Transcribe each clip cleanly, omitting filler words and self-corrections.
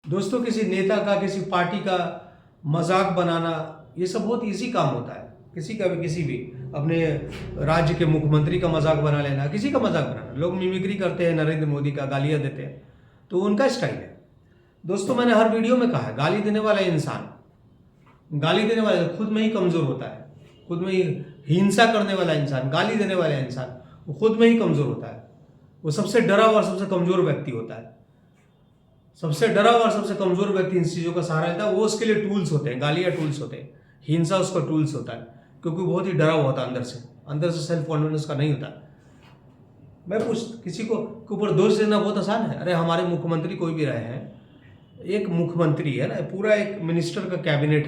दोस्तों, किसी नेता का, किसी पार्टी का मजाक बनाना, ये सब बहुत इजी काम होता है। किसी का भी, किसी भी अपने राज्य के मुख्यमंत्री का मजाक बना लेना, किसी का मजाक बनाना। लोग मिमिक्री करते हैं, नरेंद्र मोदी का गालियां देते हैं, तो उनका स्टाइल है। दोस्तों, मैंने हर वीडियो में कहा है, गाली देने वाला इंसान, गाली देने वाला खुद में ही कमजोर होता है। खुद में ही हिंसा करने वाला इंसान, गाली देने वाला इंसान, वो खुद में ही कमजोर होता है। वो सबसे डरा हुआ और सबसे कमजोर व्यक्ति होता है। सबसे डरा हुआ और सबसे कमजोर व्यक्ति इन चीज़ों का सहारा लेता है। वो उसके लिए टूल्स होते हैं, गालियाँ टूल्स होते हैं, हिंसा उसका टूल्स होता है, क्योंकि बहुत ही डरा हुआ होता है अंदर से सेल्फ कॉन्फिडेंस का नहीं होता। मैं किसी को के ऊपर दोष देना बहुत आसान है। अरे हमारे मुख्यमंत्री कोई भी रहे हैं, एक मुख्यमंत्री है ना, पूरा एक मिनिस्टर का कैबिनेट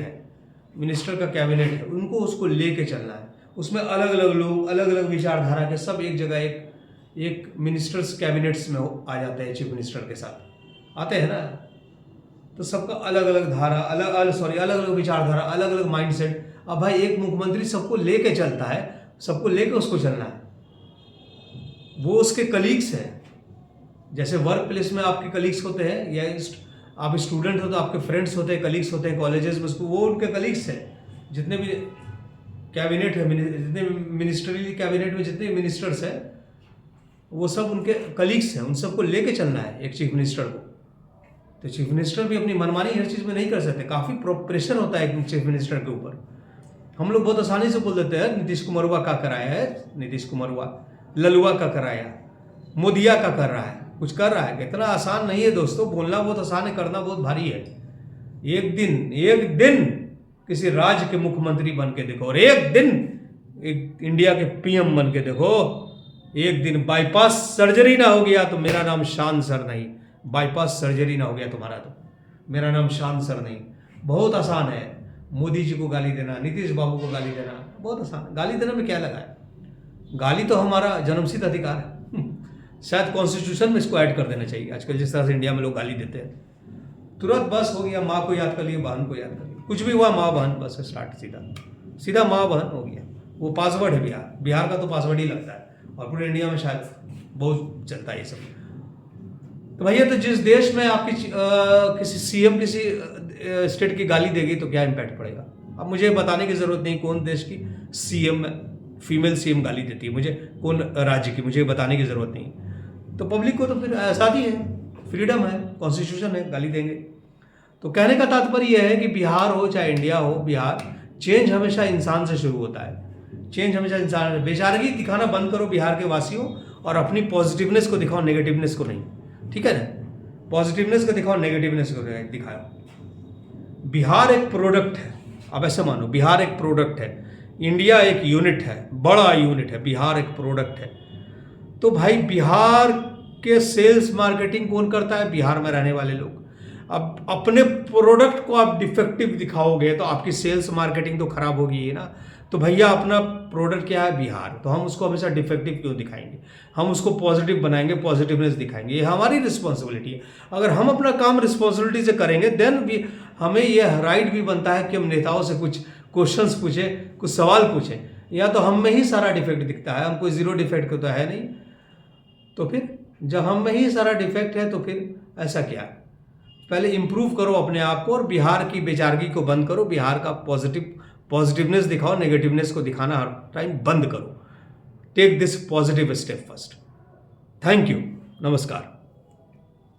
है, उनको उसको लेके चलना है। उसमें अलग अलग लोग, अलग अलग विचारधारा के सब एक जगह एक मिनिस्टर्स कैबिनेट्स में आ जाते हैं। चीफ मिनिस्टर के साथ आते हैं ना, तो सबका अलग अलग धारा, अलग अलग विचारधारा, अलग अलग माइंडसेट। अब भाई एक मुख्यमंत्री सबको लेके चलता है, सबको लेके उसको चलना है। वो उसके कलीग्स हैं, जैसे वर्क प्लेस में आपके कलीग्स होते हैं, या आप स्टूडेंट हो तो आपके फ्रेंड्स होते हैं, कलीग्स होते हैं कॉलेजेस में, उसको वो उनके कलीग्स हैं। जितने भी कैबिनेट है, जितने मिनिस्ट्रियल कैबिनेट में जितने मिनिस्टर्स हैं, वो सब उनके कलीग्स हैं। उन सबको लेके चलना है एक चीफ मिनिस्टर को। तो चीफ मिनिस्टर भी अपनी मनमानी हर चीज़ में नहीं कर सकते, काफ़ी प्रेशर होता है एक चीफ मिनिस्टर के ऊपर। हम लोग बहुत आसानी से बोल देते हैं नीतीश कुमारवा का कराया है, नीतीश कुमारवा, ललुआ का कराया, मोदिया का कर रहा है, कुछ कर रहा है। इतना आसान नहीं है दोस्तों, बोलना बहुत आसान है, करना बहुत भारी है। एक दिन किसी राज्य के मुख्यमंत्री बन के देखो, और एक दिन एक इंडिया के पीएम बन के देखो। एक दिन बाईपास सर्जरी ना हो गया तो मेरा नाम शान सर नहीं, बाईपास सर्जरी ना हो गया तुम्हारा तो मेरा नाम शान सर नहीं। बहुत आसान है मोदी जी को गाली देना, नीतीश बाबू को गाली देना, बहुत आसान है। गाली देने में क्या लगा है? गाली तो हमारा जन्मसिद्ध अधिकार है। शायद कॉन्स्टिट्यूशन में इसको ऐड कर देना चाहिए। आजकल जिस तरह से इंडिया में लोग गाली देते हैं, तुरंत बस हो गया, माँ को याद कर लिए, बहन को याद कर लिए, कुछ भी हुआ माँ बहन, बस स्टार्ट, सीधा माँ बहन हो गया। वो पासवर्ड है बिहार का तो पासवर्ड ही लगता है, और पूरे इंडिया में शायद बहुत चलता है ये सब। तो भैया, तो जिस देश में आपकी किसी सीएम किसी स्टेट की गाली देगी तो क्या इम्पैक्ट पड़ेगा? अब मुझे बताने की जरूरत नहीं कौन देश की सीएम, फीमेल सीएम गाली देती है, मुझे कौन राज्य की, मुझे बताने की जरूरत नहीं। तो पब्लिक को तो फिर आज़ादी है, फ्रीडम है, कॉन्स्टिट्यूशन है, गाली देंगे। तो कहने का तात्पर्य यह है कि बिहार हो चाहे इंडिया हो, बिहार, चेंज हमेशा इंसान से शुरू होता है। चेंज हमेशा इंसान, बेचारगी दिखाना बंद करो बिहार के वासियों, और अपनी पॉजिटिवनेस को दिखाओ, नेगेटिवनेस को नहीं। ठीक है ना? पॉजिटिवनेस को दिखाओ, नेगेटिवनेस को दिखाओ। बिहार एक प्रोडक्ट है। अब ऐसे मानो बिहार एक प्रोडक्ट है, इंडिया एक यूनिट है, बड़ा यूनिट है, बिहार एक प्रोडक्ट है। तो भाई बिहार के सेल्स मार्केटिंग कौन करता है? बिहार में रहने वाले लोग। अब अपने प्रोडक्ट को आप डिफेक्टिव दिखाओगे तो आपकी सेल्स मार्केटिंग तो खराब होगी ही ना। तो भैया अपना प्रोडक्ट क्या है? बिहार। तो हम उसको हमेशा डिफेक्टिव क्यों दिखाएंगे? हम उसको पॉजिटिव बनाएंगे, पॉजिटिवनेस दिखाएंगे। ये हमारी रिस्पॉन्सिबिलिटी है। अगर हम अपना काम रिस्पॉन्सिबिलिटी से करेंगे, देन भी हमें यह राइट भी बनता है कि हम नेताओं से कुछ क्वेश्चंस पूछें, कुछ सवाल पूछें। या तो हम में ही सारा डिफेक्ट दिखता है, हम कोई जीरो डिफेक्ट तो है नहीं। तो फिर जब हम में ही सारा डिफेक्ट है तो फिर ऐसा क्या? पहले इंप्रूव करो अपने आप को, और बिहार की बेचारगी को बंद करो। बिहार का पॉजिटिवनेस दिखाओ, नेगेटिवनेस को दिखाना हर टाइम बंद करो। Take this positive step first. Thank you, नमस्कार।